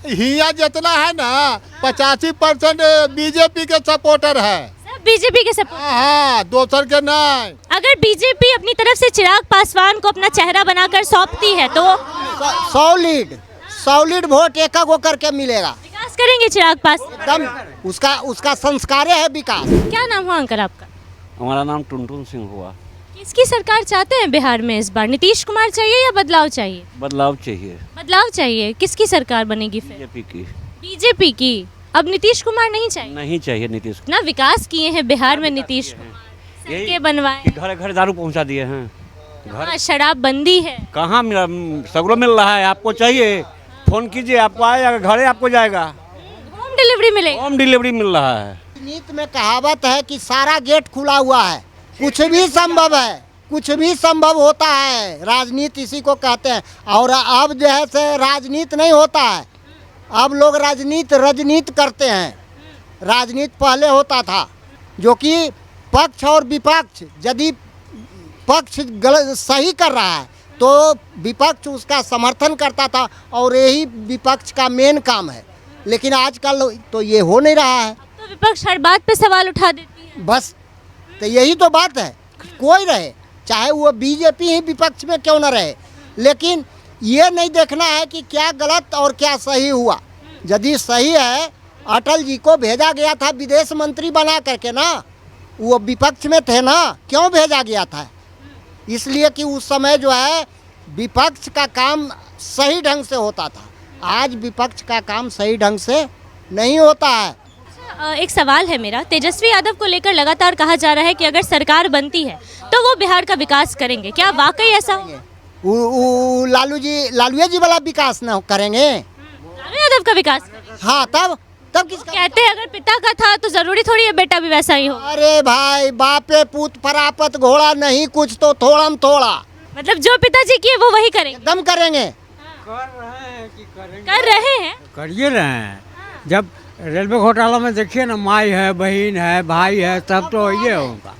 हिया जितना है ना 85% बीजेपी के सपोर्टर है। सब बीजेपी के सपोर्ट। हाँ, दोसर के नहीं। अगर बीजेपी अपनी तरफ से चिराग पासवान को अपना चेहरा बनाकर सौंपती है तो सॉलिड वोट एक गो करके मिलेगा। विकास करेंगे चिराग पासवान? एकदम उसका संस्कार है विकास। क्या नाम हुआ अंकल आपका? हमारा नाम टुनटुन सिंह हुआ। किसकी सरकार चाहते हैं बिहार में इस बार? नीतीश कुमार चाहिए या बदलाव चाहिए? बदलाव चाहिए। बदलाव चाहिए। किसकी सरकार बनेगी फिर? बीजेपी की। बीजेपी की। अब नीतीश कुमार नहीं चाहिए? नहीं चाहिए नीतीश ना विकास किए हैं बिहार में नीतीश कुमार, सड़कें बनवाए, घर घर दारू पहुंचा दिए हैं। हाँ, शराब बंदी है। कहाँ मिला? सगरों मिल रहा है। आपको चाहिए फोन कीजिए, आपको आएगा, घरे आपको जाएगा। होम डिलीवरी मिलेगी। होम डिलीवरी मिल रहा है। नीति में कहावत है कि सारा गेट खुला हुआ है, कुछ भी संभव है, कुछ भी संभव होता है। राजनीति इसी को कहते हैं। और अब जो है से राजनीति नहीं होता है, अब लोग राजनीति करते हैं। राजनीति पहले होता था जो कि पक्ष और विपक्ष, यदि पक्ष गलत सही कर रहा है तो विपक्ष उसका समर्थन करता था और यही विपक्ष का मेन काम है। लेकिन आजकल तो ये हो नहीं रहा है। तो विपक्ष हर बात पे सवाल उठा देती है। बस तो यही तो बात है। कोई रहे, चाहे वो बीजेपी ही विपक्ष में क्यों न रहे, लेकिन ये नहीं देखना है कि क्या गलत और क्या सही हुआ। यदि सही है, अटल जी को भेजा गया था विदेश मंत्री बना करके ना, वो विपक्ष में थे ना, क्यों भेजा गया था? इसलिए कि उस समय जो है विपक्ष का काम सही ढंग से होता था। आज विपक्ष का काम सही ढंग से नहीं होता है। एक सवाल है मेरा, तेजस्वी यादव को लेकर लगातार कहा जा रहा है कि अगर सरकार बनती है तो वो बिहार का विकास करेंगे। क्या वाकई ऐसा होगा? लालू जी वाला विकास ना करेंगे? लालू यादव का विकास करेंगे? हाँ, तब किसका? कहते हैं अगर पिता का था तो जरूरी थोड़ी है बेटा भी वैसा ही हो। अरे भाई, बापे पूत परापत घोड़ा नहीं, कुछ तो थोड़म थोड़ा। मतलब जो पिताजी किए वो वही करेंगे? एकदम करेंगे। कर रहे हैं। करिए रहे हैं। जब रेलवे घोटाला में देखिए ना, माई है, बहन है, भाई है, सब तो ये होगा,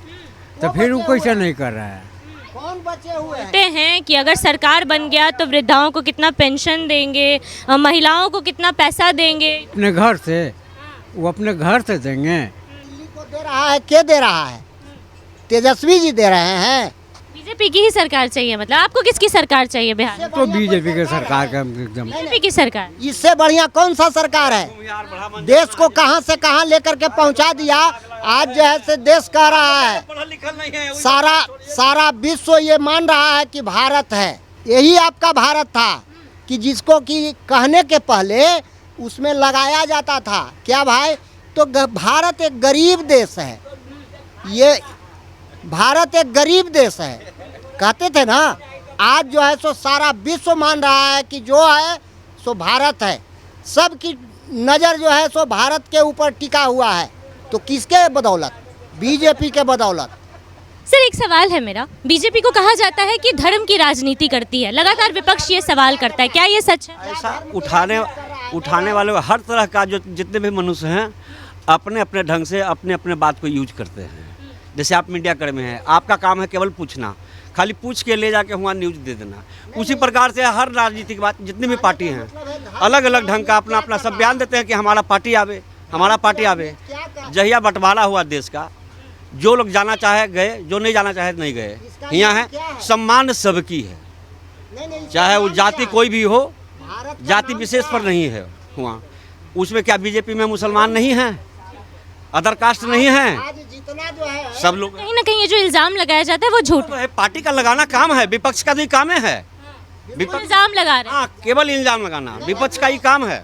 तो फिर वो कैसे नहीं कर रहे हैं? कौन बचे हुए हैं? कहते हैं कि अगर सरकार बन गया तो वृद्धाओं को कितना पेंशन देंगे, महिलाओं को कितना पैसा देंगे। अपने घर से, वो अपने घर से देंगे। दिल्ली को दे रहा है, के दे रहा है? तेजस्वी जी दे रहे हैं। बीजेपी की ही सरकार चाहिए? मतलब आपको किसकी सरकार चाहिए बिहार में? तो बीजेपी के सरकार का एकदम। बीजेपी की सरकार। इससे बढ़िया कौन सा सरकार है? देश को कहां से कहां लेकर के पहुंचा दिया। आज जो है से देश कह रहा है, सारा विश्व ये मान रहा है कि भारत है। यही आपका भारत था कि जिसको कि कहने के पहले उसमें लगाया जाता था क्या भाई? तो भारत एक गरीब देश है। ये भारत एक गरीब देश है कहते थे ना। आज जो है सो सारा विश्व मान रहा है कि जो है सो भारत है। सबकी नज़र जो है सो भारत के ऊपर टिका हुआ है। तो किसके बदौलत? बीजेपी के बदौलत। सर, एक सवाल है मेरा, बीजेपी को कहा जाता है कि धर्म की राजनीति करती है। लगातार विपक्ष ये सवाल करता है, क्या ये सच है? ऐसा उठाने वाले हर तरह का जो जितने भी मनुष्य हैं अपने अपने ढंग से अपने अपने बात को यूज करते हैं। जैसे आप मीडिया कर्मी हैं, आपका काम है केवल पूछना, खाली पूछ के ले जाके वहाँ न्यूज दे देना। उसी प्रकार से हर राजनीतिक बात, जितनी भी पार्टी हैं अलग अलग ढंग का अपना अपना सब बयान देते हैं कि हमारा पार्टी आवे, हमारा पार्टी आवे। जहिया बंटवारा हुआ देश का, जो लोग जाना चाहे गए, जो नहीं जाना चाहे नहीं गए। यहाँ है सम्मान सबकी है, चाहे वो जाति कोई भी हो, जाति विशेष पर नहीं है वहाँ। उसमें क्या बीजेपी में मुसलमान नहीं हैं, अदर कास्ट नहीं है? सब लोग कहीं ना कहीं ये जो इल्जाम लगाया जाता है वो झूठ है। पार्टी का लगाना काम है, विपक्ष का भी काम है। इल्जाम लगा रहे हैं। हाँ, केवल इल्जाम लगाना विपक्ष का ही काम है।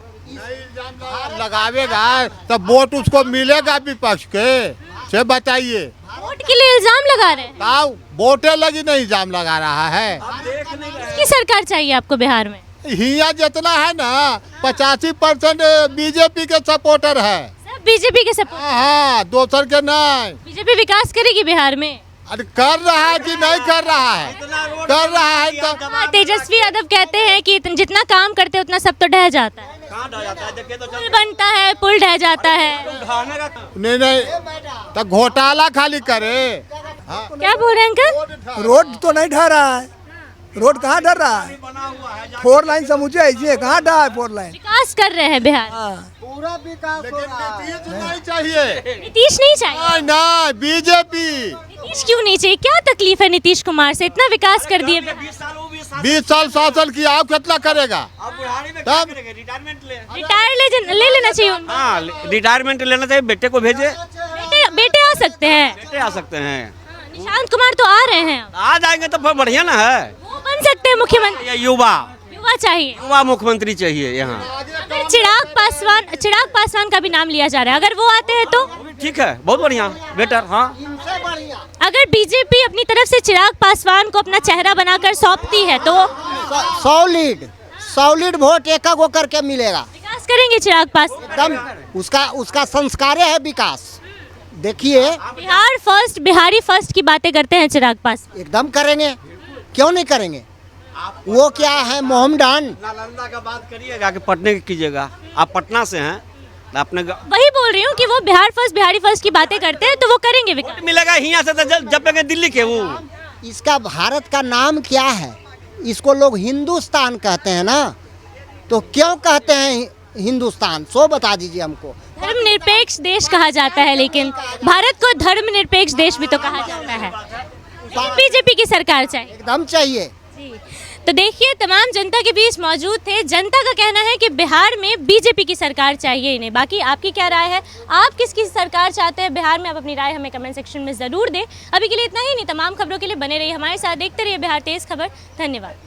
लगावेगा तो वोट उसको मिलेगा विपक्ष के से? बताइए, वोट के लिए इल्जाम लगा रहे हैं? वोटे लगी नहीं, इल्जाम लगा रहा है। किसकी सरकार चाहिए आपको बिहार में? हिया जितना है ना 85% बीजेपी के सपोर्टर है। सब बीजेपी के सपोर्ट। हाँ, दोसर के नहीं। बीजेपी विकास करेगी बिहार में? अरे कर रहा है कि नहीं कर रहा है? कर रहा है तो। तेजस्वी यादव कहते हैं कि जितना काम करते हैं उतना सब तो ढह जाता है। पुल बनता है, पुल ढह जाता है। नहीं तो घोटाला खाली करे। क्या बोल रहे हैं अंकल? रोड तो नहीं ढह रहा है, रोड कहाँ डर रहा है? 4 लाइन समूचे ऐसे है, कहाँ डरा है 4 लाइन? विकास कर रहे हैं बिहार। पूरा विकास हो रहा है। नीतीश नहीं चाहिए, नीतीश नहीं चाहिए। नहीं नहीं बीजेपी। नीतीश क्यों नहीं चाहिए? क्या तकलीफ है नीतीश कुमार से? इतना विकास कर दिए। 20 साल शासन किया, आप कितना करेगा? तब रिटायर ले लेना चाहिए उनको। हाँ, रिटायरमेंट लेना चाहिए, बेटे को भेजे, बेटे आ सकते हैं। बेटे आ सकते हैं। निशांत कुमार तो आ रहे हैं, आ जाएंगे तो फिर बढ़िया ना है। वो बन सकते हैं मुख्यमंत्री। ये युवा चाहिए, युवा मुख्यमंत्री चाहिए यहाँ। अगर चिराग पासवान का भी नाम लिया जा रहा है, अगर वो आते हैं तो ठीक है, बहुत बढ़िया, बेटर। हाँ, अगर बीजेपी अपनी तरफ से चिराग पासवान को अपना चेहरा बनाकर सौंपती है तो सॉलिड वोट एक गो करके मिलेगा। विकास करेंगे चिराग पासवान। एकदम उसका संस्कार है विकास। देखिए बिहारी फर्स्ट की बातें करते हैं चिराग पासवान। एकदम करेंगे, क्यों नहीं करेंगे? वो क्या है मोहम्मडान। नालंदा का बात करिएगा कि पटने की कीजिएगा, आप पटना से हैं, अपने वही बोल रही हूँ कि वो बिहारी फर्स्ट की बातें करते हैं तो वो करेंगे विकास। मिलेगा यहाँ से तो जपेंगे दिल्ली के। वो इसका भारत का नाम क्या है? इसको लोग हिंदुस्तान कहते हैं ना, तो क्यों कहते हैं हिंदुस्तान? सो बता दीजिए हमको। धर्मनिरपेक्ष देश कहा जाता है, लेकिन भारत को धर्मनिरपेक्ष देश भी तो कहा जाता है। बीजेपी की सरकार चाहिए, एकदम चाहिए। तो देखिए, तमाम जनता के बीच मौजूद थे। जनता का कहना है कि बिहार में बीजेपी की सरकार चाहिए इन्हें। बाकी आपकी क्या राय है? आप किसकी सरकार चाहते हैं बिहार में? आप अपनी राय हमें कमेंट सेक्शन में ज़रूर दें। अभी के लिए इतना ही नहीं, तमाम खबरों के लिए बने रहिए हमारे साथ, देखते रहिए बिहार तेज़ खबर। धन्यवाद।